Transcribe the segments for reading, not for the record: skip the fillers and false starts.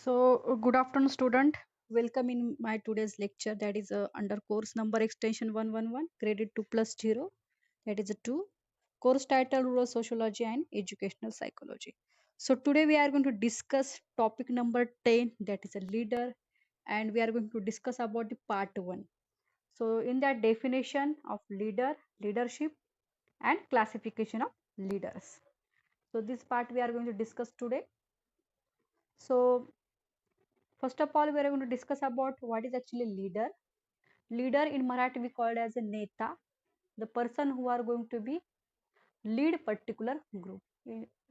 Good afternoon, student. Welcome in my today's lecture. That is under course number extension 111, graded 2 plus 0. That is a 2. Course title Rural Sociology and Educational Psychology. So, today we are going to discuss topic number 10, that is a leader, and we are going to discuss about the part 1. So, in that definition of leader, leadership, and classification of leaders. So, this part we are going to discuss today. So, first of all, we are going to discuss about what is actually leader. Leader in Marathi we called as a neta, the person who are going to be lead particular group.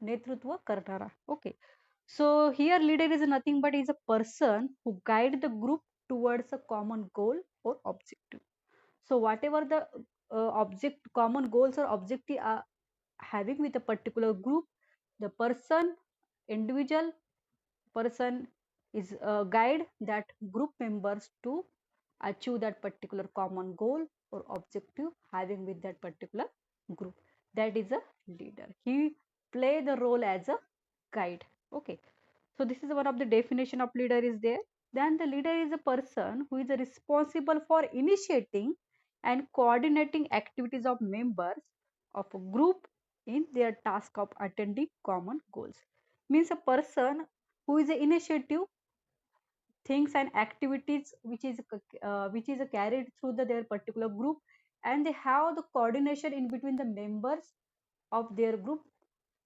Netrutva karnara. Okay. So here leader is nothing but is a person who guide the group towards a common goal or objective. So whatever the common goals or objective are having with a particular group, the individual person is a guide that group members to achieve that particular common goal or objective having with that particular group. That is a leader. He play the role as a guide. Okay. So this is one of the definition of leader is there. Then the leader is a person who is responsible for initiating and coordinating activities of members of a group in their task of attending common goals. Means a person who is a initiative things and activities which is carried through their particular group, and they have the coordination in between the members of their group.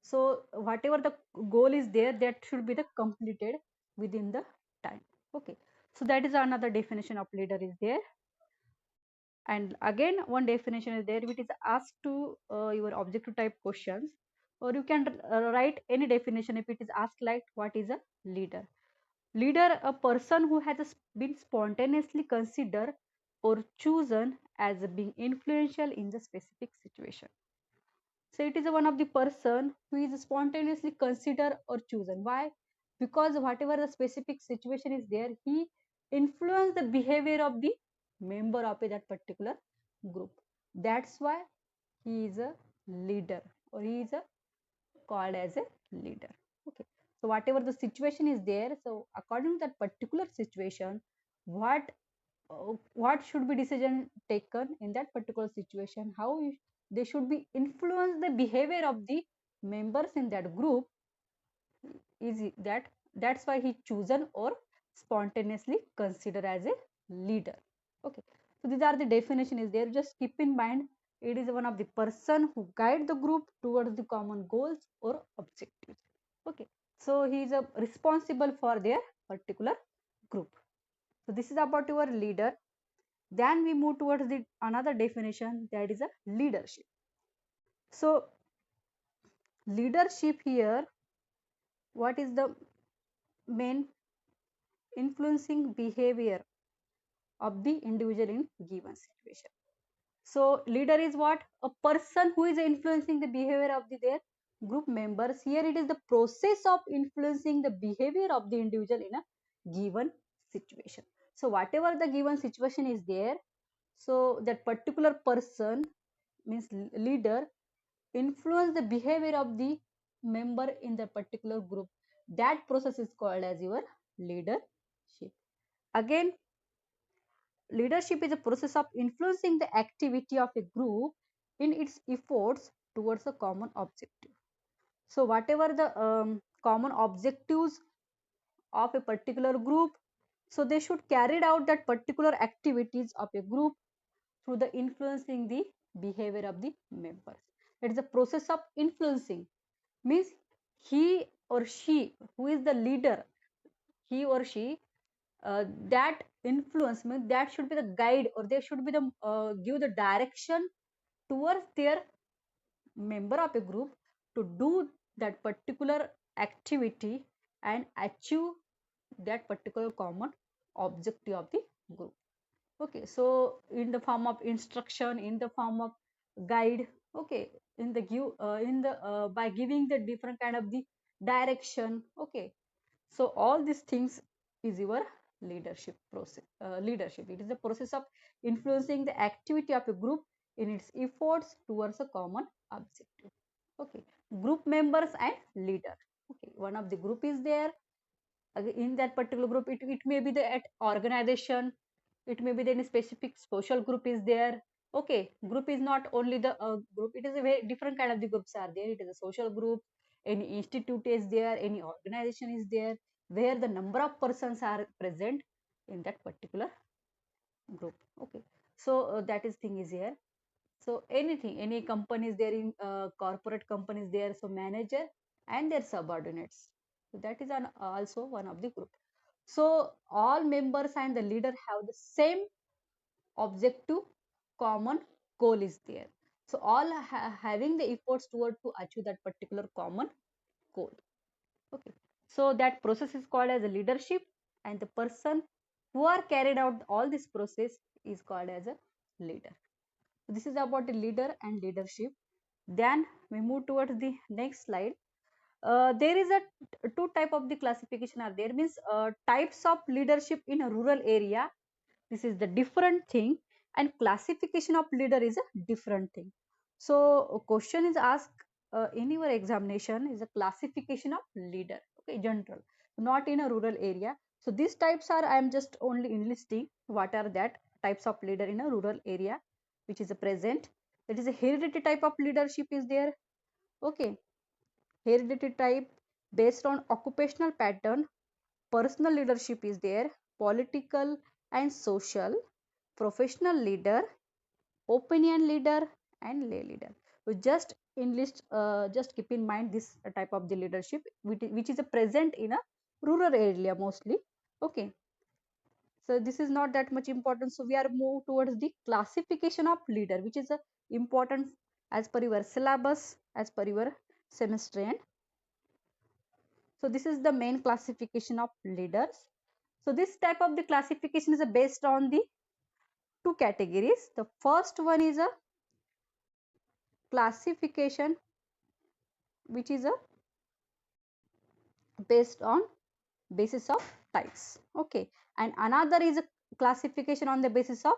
So whatever the goal is there, that should be the completed within the time. Okay, so that is another definition of leader is there. And again one definition is there which is asked to your objective type questions, or you can write any definition if it is asked like what is a leader. Leader, a person who has been spontaneously considered or chosen as being influential in the specific situation. So it is one of the person who is spontaneously considered or chosen. Why? Because whatever the specific situation is there, he influence the behavior of the member of that particular group. That's why he is a leader, or he is a called as a leader. Okay, so whatever the situation is there, so according to that particular situation, what should be decision taken in that particular situation, how they should be influence the behavior of the members in that group, is that's why he chosen or spontaneously considered as a leader. Okay, so these are the definition is there. Just keep in mind, it is one of the person who guide the group towards the common goals or objectives. Okay, so he is responsible for their particular group. So this is about your leader. Then we move towards the another definition, that is a leadership. So leadership here, what is the main influencing behavior of the individual in given situation. So leader is what? A person who is influencing the behavior of their group members. Here it is the process of influencing the behavior of the individual in a given situation. So whatever the given situation is there, so that particular person means leader influence the behavior of the member in the particular group. That process is called as your leadership. Again, leadership is a process of influencing the activity of a group in its efforts towards a common objective. So whatever the common objectives of a particular group, so they should carry out that particular activities of a group through the influencing the behavior of the members. It is a process of influencing, means he or she who is the leader, he or she, that influence means that should be the guide, or they should be the give the direction towards their member of a group to do that particular activity and achieve that particular common objective of the group. Okay, so in the form of instruction, in the form of guide. Okay, in the give in the by giving the different kind of the direction. Okay, so all these things is your leadership process. Leadership, it is the process of influencing the activity of a group in its efforts towards a common objective. Okay, group members and leader. Okay, one of the group is there, In that particular group, it may be the at organization, it may be the any specific social group is there. Okay, group is not only the group, it is a very different kind of the groups are there. It is a social group, any institute is there, any organization is there, where the number of persons are present in that particular group. Okay, so that is thing is here. So anything, any companies there in corporate companies there, so manager and their subordinates. So that is also one of the group. So all members and the leader have the same objective, common goal is there. So all having the efforts toward to achieve that particular common goal. Okay. So that process is called as a leadership, and the person who are carried out all this process is called as a leader. This is about the leader and leadership. Then we move towards the next slide. There is a two type of the classification are there, means types of leadership in a rural area. This is the different thing, and classification of leader is a different thing. So a question is asked in your examination is a classification of leader. Okay, general, not in a rural area. So these types are, I am just only enlisting what are that types of leader in a rural area, which is a present. That is a hereditary type of leadership is there. Okay, hereditary type based on occupational pattern. Personal leadership is there, political and social, professional leader, opinion leader, and lay leader. So just enlist, just keep in mind this type of the leadership which is a present in a rural area mostly. Okay, so this is not that much important. So we are moved towards the classification of leader, which is a important as per your syllabus, as per your semester. So this is the main classification of leaders. So this type of the classification is based on the two categories. The first one is a classification which is a based on basis of types. Okay, and another is a classification on the basis of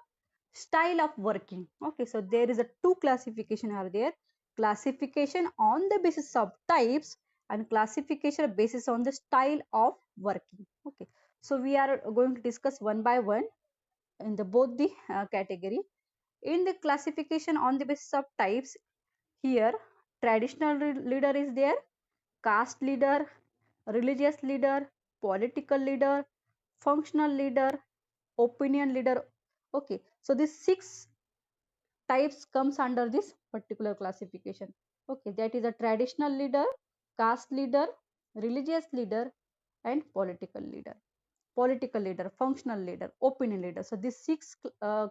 style of working. Okay, so there is a two classification are there, classification on the basis of types and classification basis on the style of working. Okay, so we are going to discuss one by one in the both the category. In the classification on the basis of types, here traditional leader is there, caste leader, religious leader, political leader, functional leader, opinion leader. Okay, so these six types comes under this particular classification. Okay, that is a traditional leader, caste leader, religious leader, and political leader, functional leader, opinion leader. So these six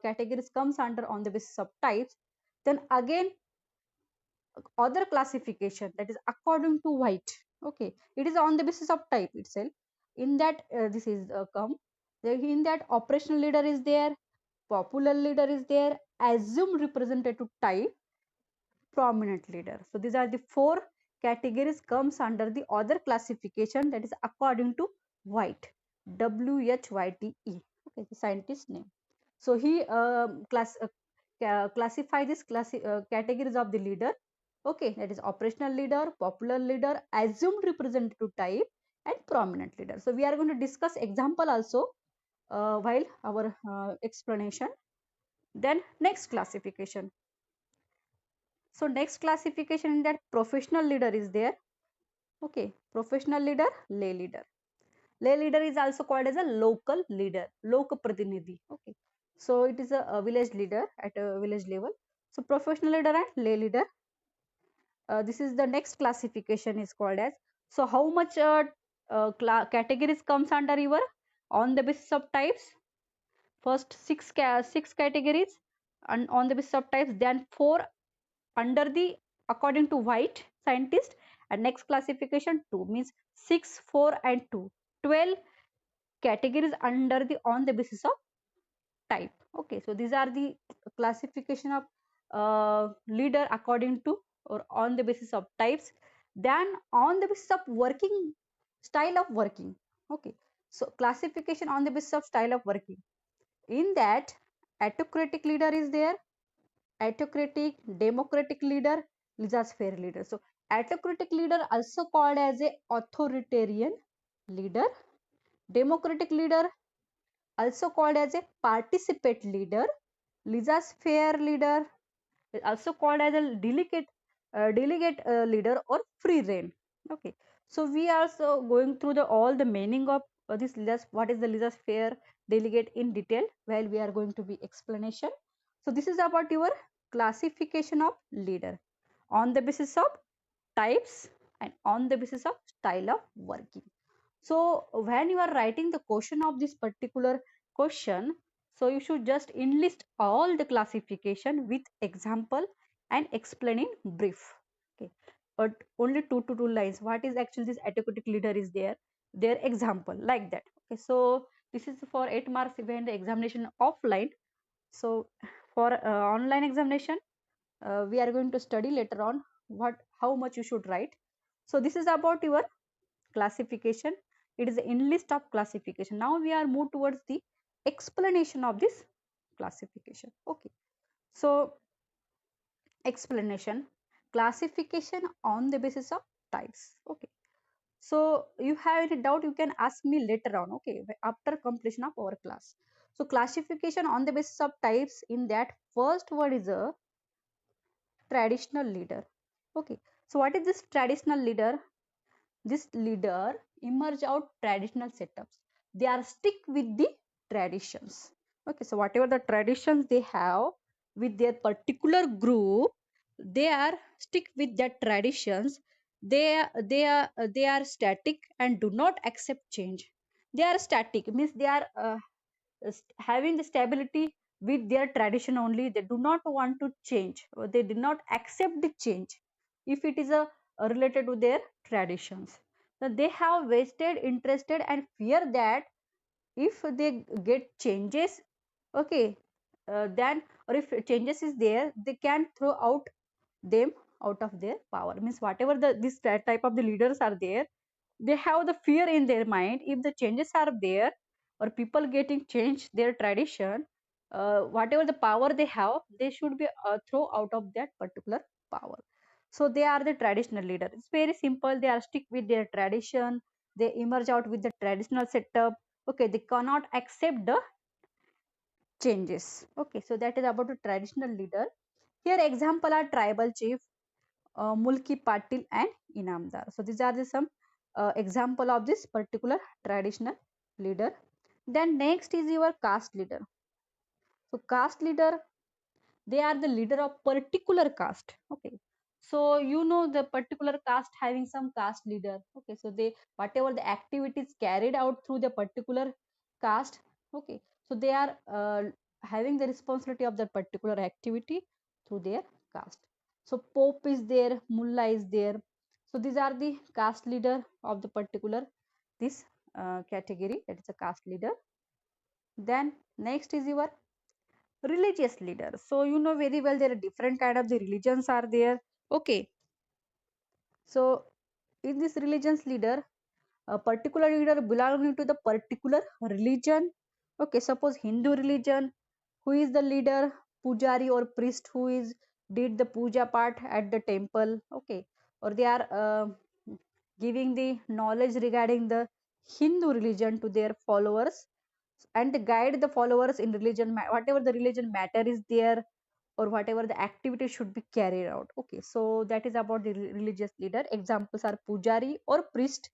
categories comes under on the basis of types. Then again other classification, that is according to White. Okay, it is on the basis of type itself. In that this is come in that operational leader is there, popular leader is there, assumed representative type, prominent leader. So these are the four categories comes under the other classification, that is according to White, WHYTE. Okay, the scientist name. So he classify this categories of the leader. Okay, that is operational leader, popular leader, assumed representative type, and prominent leader. So we are going to discuss example also while our explanation. Then next classification. So next classification in that professional leader is there. Okay, professional leader, lay leader. Lay leader is also called as a local leader, lok prathinidhi. Okay, so it is a village leader at a village level. So professional leader and lay leader. This is the next classification is called as. So how much categories comes under your on the basis of types? First six categories and on the basis of types, then four under the according to White scientist, and next classification 2 means 6, 4 and 2, 12 categories under the on the basis of type. Okay, so these are the classification of leader according to or on the basis of types. Then on the basis of working, style of working. Okay, so classification on the basis of style of working. In that autocratic leader is there, autocratic, democratic leader, laissez-faire leader. So autocratic leader also called as a authoritarian leader. Democratic leader, also called as a participate leader. Laissez-faire leader, also called as a delegate leader or free reign. Okay, so we are also going through the all the meaning of this what is the laissez-faire delegate in detail while we are going to be explanation. So this is about your classification of leader on the basis of types and on the basis of style of working. So when you are writing the question of this particular question, so you should just enlist all the classification with example and explain in brief. Okay, but only 2 to 2 lines. What is actually this autocratic leader is there? Their example like that. Okay, so this is for 8 marks when the examination offline. So for online examination, we are going to study later on what how much you should write. So this is about your classification. It is in list of classification. Now we are moved towards the explanation of this classification. Okay, so explanation, classification on the basis of types. Okay, so you have any doubt, you can ask me later on. Okay, after completion of our class. So classification on the basis of types, in that first word is a traditional leader. Okay, so what is this traditional leader? This leader emerge out traditional setups. They are stick with the traditions. Okay, so whatever the traditions they have with their particular group, they are stick with their traditions. They are static and do not accept change. They are static means they are having the stability with their tradition only. They do not want to change, or they did not accept the change if it is related to their traditions. So they have wasted interested and fear that if they get changes, okay, then, or if changes is there, they can throw out them out of their power. Means whatever this type of the leaders are there, they have the fear in their mind. If the changes are there or people getting changed their tradition, whatever the power they have, they should be throw out of that particular power. So they are the traditional leader. It's very simple. They are stick with their tradition. They emerge out with the traditional setup. Okay, they cannot accept the changes. Okay, so that is about the traditional leader. Here example are tribal chief, Mulki Patil and Inamdar. So these are the some example of this particular traditional leader. Then next is your caste leader. So caste leader, they are the leader of particular caste. Okay, so you know the particular caste having some caste leader. Okay, so they whatever the activities carried out through the particular caste. Okay, so they are having the responsibility of that particular activity through their caste. So pope is there, mullah is there. So these are the caste leader of the particular this category, that is a caste leader. Then next is your religious leader. So you know very well there are different kind of the religions are there. Okay, so in this religions leader, a particular leader belonging to the particular religion. Okay, suppose Hindu religion, who is the leader? Pujari or priest who is did the puja part at the temple. Okay, or they are giving the knowledge regarding the Hindu religion to their followers and guide the followers in religion, whatever the religion matter is there, or whatever the activity should be carried out. Okay, so that is about the religious leader. Examples are pujari or priest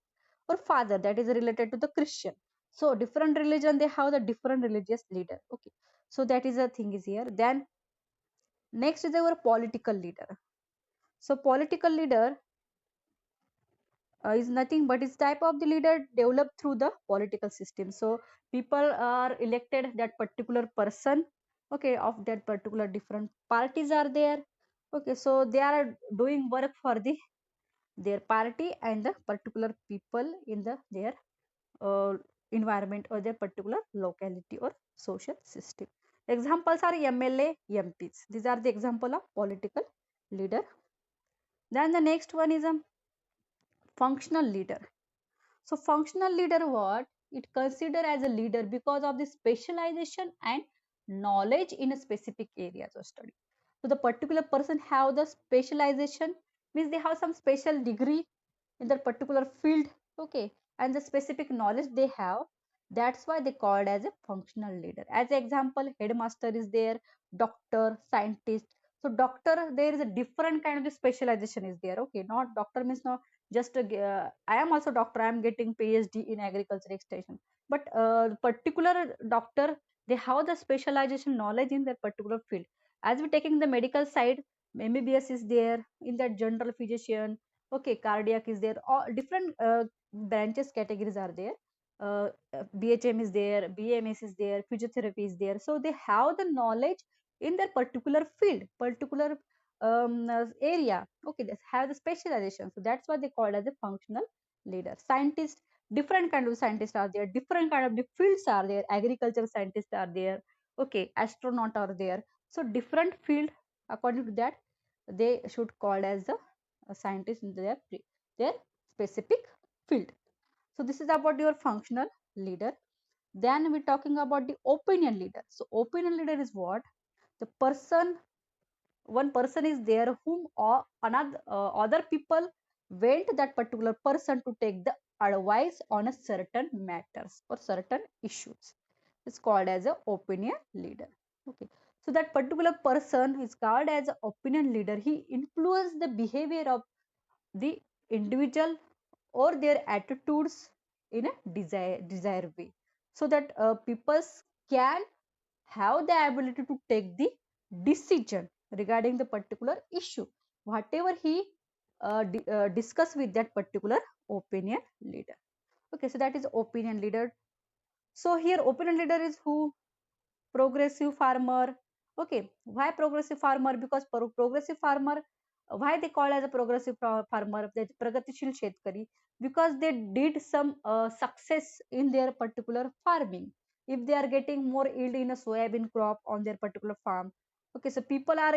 or father, that is related to the Christian. So different religion, they have the different religious leader. Okay, so that is the thing is here. Then next is our political leader. So political leader is nothing but is type of the leader developed through the political system. So people are elected that particular person, okay, of that particular different parties are there. Okay, so they are doing work for the their party and the particular people in the their uh, environment or their particular locality or social system. Examples are MLA, MPs. These are the example of political leader. Then the next one is a functional leader. So functional leader what? It considered as a leader because of the specialization and knowledge in a specific areas of study. So the particular person have the specialization, means they have some special degree in that particular field. Okay, and the specific knowledge they have. That's why they called as a functional leader. As an example, headmaster is there, doctor, scientist. So doctor, there is a different kind of the specialization is there. Okay, not doctor means not just I am also doctor. I am getting PhD in agriculture extension. But particular doctor, they have the specialization knowledge in their particular field. As we taking the medical side, MBBS is there, in that general physician. Okay, cardiac is there. All different branches categories are there. BHM is there, BMS is there, physiotherapy is there. So they have the knowledge in their particular field, particular area. Okay, they have the specialization. So that's what they call as a functional leader. Scientist, different kind of scientists are there, different kind of the fields are there. Agriculture scientists are there. Okay, astronaut are there. So different field, according to that, they should call as a scientist in their specific field. So this is about your functional leader. Then we're talking about the opinion leader. So opinion leader is what? The person, one person is there whom or another other people went that particular person to take the advice on a certain matters or certain issues. It's called as a opinion leader. Okay. So that particular person is called as an opinion leader. He influences the behavior of the individual or their attitudes in a desire way, so that people can have the ability to take the decision regarding the particular issue whatever he discuss with that particular opinion leader. Okay, so that is opinion leader. So here opinion leader is who? Progressive farmer. Okay, why progressive farmer? Because progressive farmer, why they call as a progressive farmer, the pragatishil shetkari, because they did some success in their particular farming. If they are getting more yield in a soybean crop on their particular farm, okay, so people are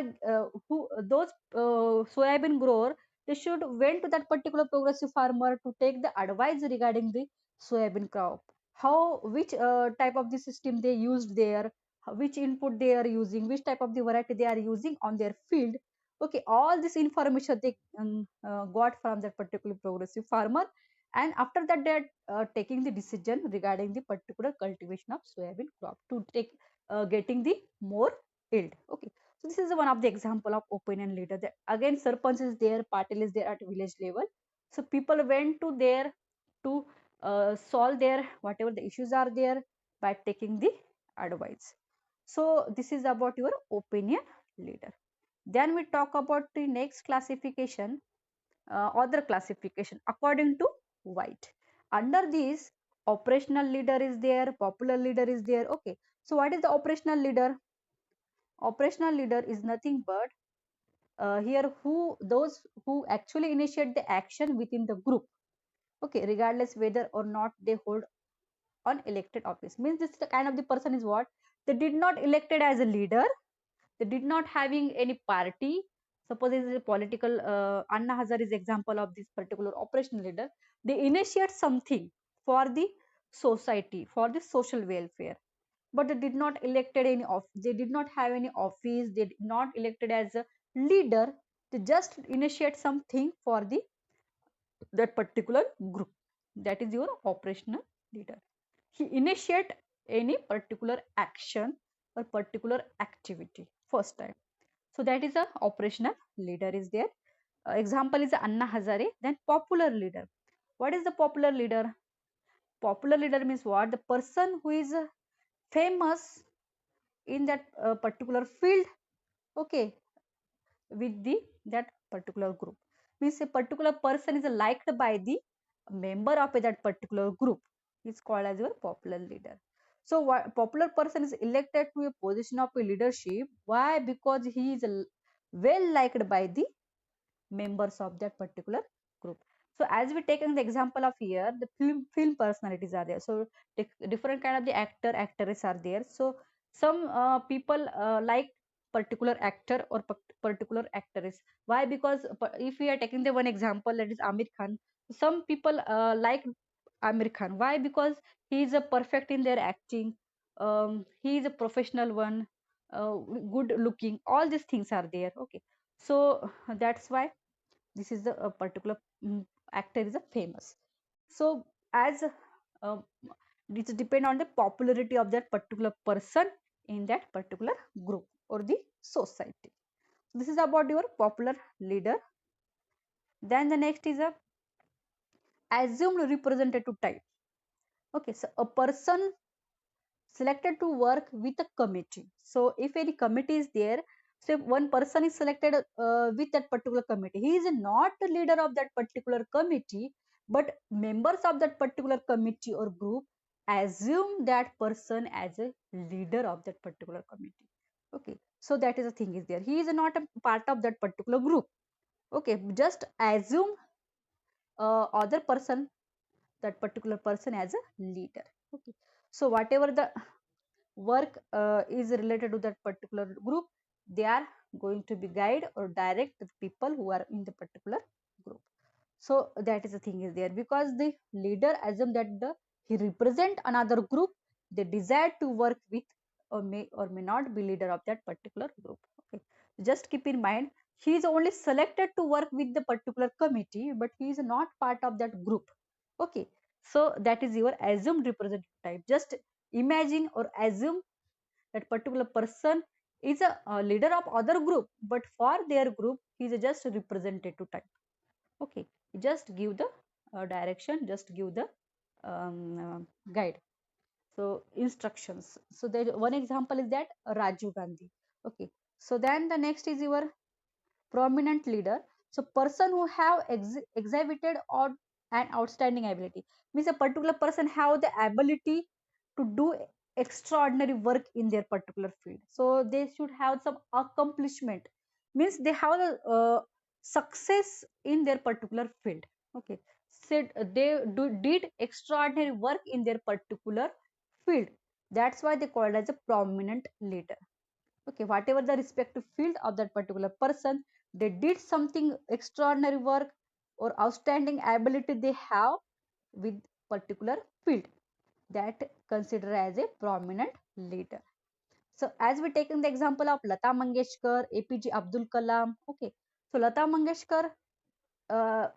who those soybean grower, they should went to that particular progressive farmer to take the advice regarding the soybean crop, how which type of the system they used there, which input they are using, which type of the variety they are using on their field. Okay, all this information they got from that particular progressive farmer, and after that they are taking the decision regarding the particular cultivation of soybean crop to take getting the more yield. Okay, so this is one of the example of opinion leader. That again, sarpanch is there, patil is there at village level. So people went to there to solve their whatever the issues are there by taking the advice. So this is about your opinion leader. Then we talk about the next classification, other classification according to White. Under this, operational leader is there, popular leader is there. Okay, so what is the operational leader? Operational leader is nothing but here who those who actually initiate the action within the group. Okay, regardless whether or not they hold on elected office. Means this the kind of the person is what? They did not elected as a leader, they did not having any party. Suppose this is a political, Anna Hazare is example of this particular operational leader. They initiate something for the society, for the social welfare, but they did not elected any of, they did not have any office, they did not elected as a leader. They just initiate something for the that particular group. That is your operational leader. He initiate any particular action or particular activity first time. So that is a operational leader is there. Example is Anna Hazare. Then popular leader. What is the popular leader? Popular leader means what? The person who is famous in that particular field. Okay, with the that particular group, means a particular person is liked by the member of that particular group, is called as your popular leader. So what popular person is elected to a position of a leadership, why? Because he is well liked by the members of that particular group. So as we taken the example of here, the film personalities are there. So different kind of the actor actresses are there. So some people like particular actor or particular actress. Why? Because if we are taking the one example, that is Amir Khan. Some people like Amir Khan. Why? Because he is a perfect in their acting. He is a professional one, good looking. All these things are there. Okay, so that's why this is the particular actor is a famous. So as It depend on the popularity of that particular person in that particular group or the society. This is about your popular leader. Then the next is a assumed representative type. Okay, so a person selected to work with a committee. So if any committee is there, so if one person is selected with that particular committee, he is not the leader of that particular committee, but members of that particular committee or group assume that person as a leader of that particular committee. Okay, so that is the thing is there. He is not a part of that particular group. Okay, just assume other person, that particular person as a leader. Okay, so whatever the work is related to that particular group, they are going to be guide or direct the people who are in the particular group. So that is the thing is there, because the leader assume that he represent another group, they desire to work with or may not be leader of that particular group. Okay, just keep in mind, he is only selected to work with the particular committee, but he is not part of that group. Okay, so that is your assumed representative type. Just imagine or assume that particular person is a leader of other group, but for their group he is just a representative type. Okay, just give the direction, just give the guide, so instructions. So there one example is that Rajiv Gandhi. Okay, so then the next is your prominent leader. So person who have exhibited or an outstanding ability, means a particular person have the ability to do extraordinary work in their particular field. So they should have some accomplishment, means they have a success in their particular field. Okay, said they did extraordinary work in their particular field. That's why they called as a prominent leader. Okay, whatever the respective field of that particular person, they did something extraordinary work or outstanding ability they have with particular field, that considered as a prominent leader. So as we take in the example of Lata Mangeshkar, APJ Abdul Kalam. Okay, so Lata Mangeshkar uh,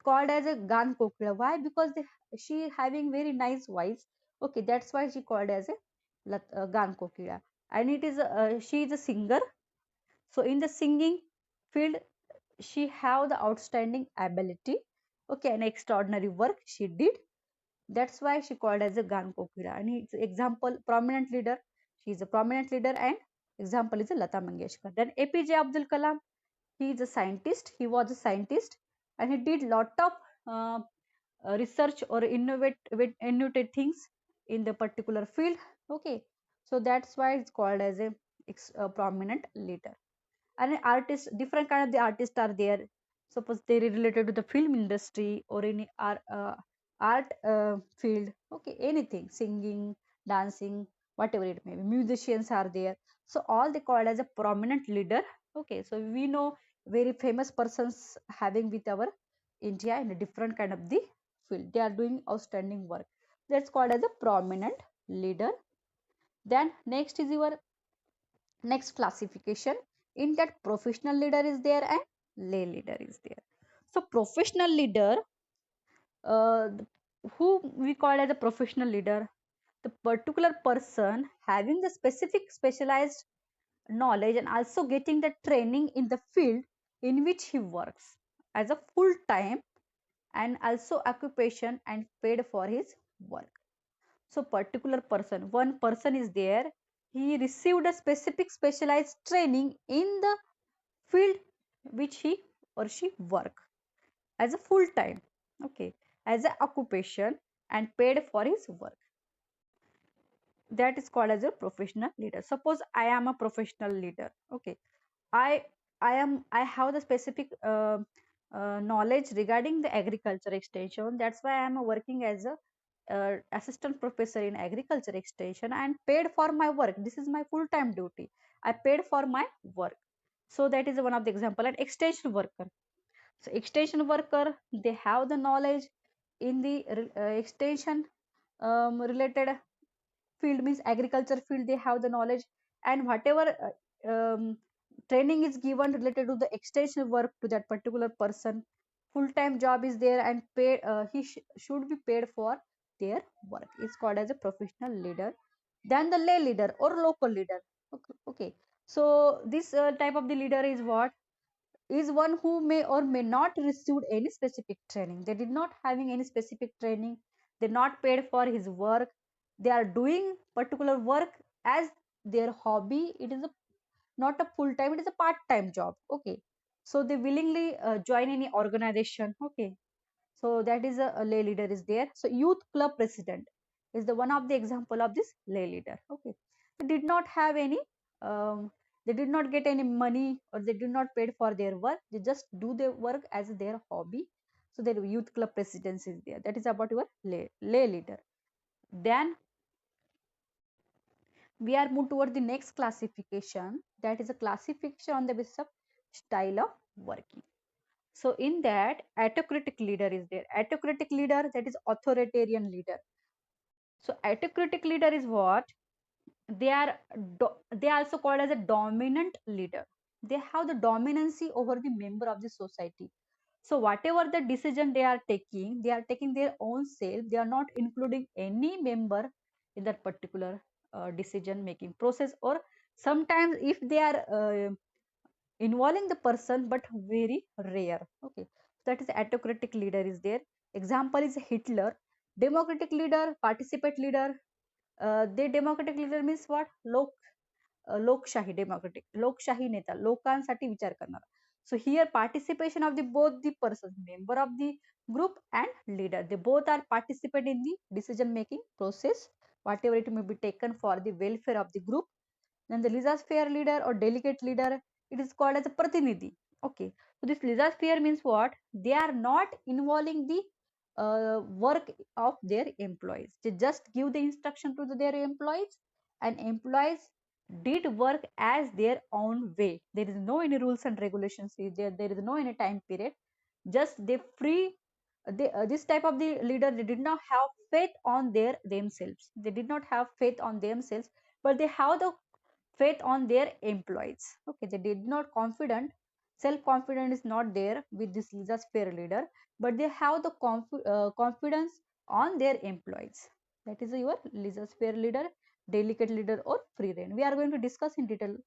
called as a Gan Kokila. Why? Because she having very nice voice. Okay, that's why she called as a Gan Kokila. And it is she is a singer. So in the singing field, she have the outstanding ability. Okay, and extraordinary work she did. That's why she called as a Gan Kokila. And its example, prominent leader. She is a prominent leader, and example is a Lata Mangeshkar. Then APJ Abdul Kalam, he is a scientist. He was a scientist, and he did lot of uh, research or innovative things in the particular field. Okay, so that's why it's called as a prominent leader. And artists, different kind of the artists are there. Suppose they are related to the film industry or any art field. Okay, anything, singing, dancing, whatever it may be, musicians are there. So all they called as a prominent leader. Okay, so we know very famous persons having with our India in a different kind of the field, they are doing outstanding work. That's called as a prominent leader. Then next is your next classification. In that, professional leader is there and lay leader is there. So professional leader, uh, who we call as a professional leader, the particular person having the specific specialized knowledge and also getting the training in the field in which he works as a full time, and also occupation and paid for his work. So particular person, one person is there, he received a specific specialized training in the field which he or she work as a full time. Okay, as a occupation and paid for his work. That is called as a professional leader. Suppose I am a professional leader. Okay, i I have the specific knowledge regarding the agriculture extension. That's why I am working as a assistant professor in agriculture extension and paid for my work. This is my full time duty. I paid for my work. So that is one of the example. And extension worker, so extension worker, they have the knowledge in the extension related field, means agriculture field, they have the knowledge. And whatever training is given related to the extension work to that particular person, full time job is there and paid, he should be paid for their work. It's called as a professional leader. Then the lay leader or local leader. Okay. So this type of the leader is what? Is one who may or may not received any specific training. They did not having any specific training. They're not paid for his work. They are doing particular work as their hobby. It is a not a full time, it is a part time job. Okay. So they willingly join any organization. Okay. So that is a lay leader is there. So youth club president is the one of the example of this lay leader. Okay. They did not have any um, they did not get any money, or they did not paid for their work. They just do their work as their hobby. So their youth club president is there. That is about your lay leader. Then we are moved toward the next classification, that is a classification on the basis of style of working. So in that, autocratic leader is there. Autocratic leader, that is authoritarian leader. So autocratic leader is what? They are they are also called as a dominant leader. They have the dominancy over the member of the society. So whatever the decision they are taking their own self. They are not including any member in that particular decision making process. Or sometimes if they are involving the person, but very rare. Okay, that is autocratic leader is there. Example is Hitler. Democratic leader, participate leader. They democratic leader means what? लोकशाही, democratic लोकशाही नेता, लोकांसाठी विचार करणारा. So here participation of the both the persons, member of the group and leader, they both are participate in the decision making process, whatever it may be taken for the welfare of the group. Then the laissez-faire leader or delegate leader, it is called as a pratinidhi. Okay, so this laissez-faire means what? They are not involving the work of their employees. They just give the instruction to their employees, and employees did work as their own way. There is no any rules and regulations. There is no any time period. Just they free. This type of the leader, they did not have faith on themselves. They did not have faith on themselves, but they have the faith on their employees. Okay, they did not confident. Self confidence is not there with this laissez-faire leader, but they have the confidence on their employees. That is your laissez-faire leader, delegate leader, or free rein. We are going to discuss in detail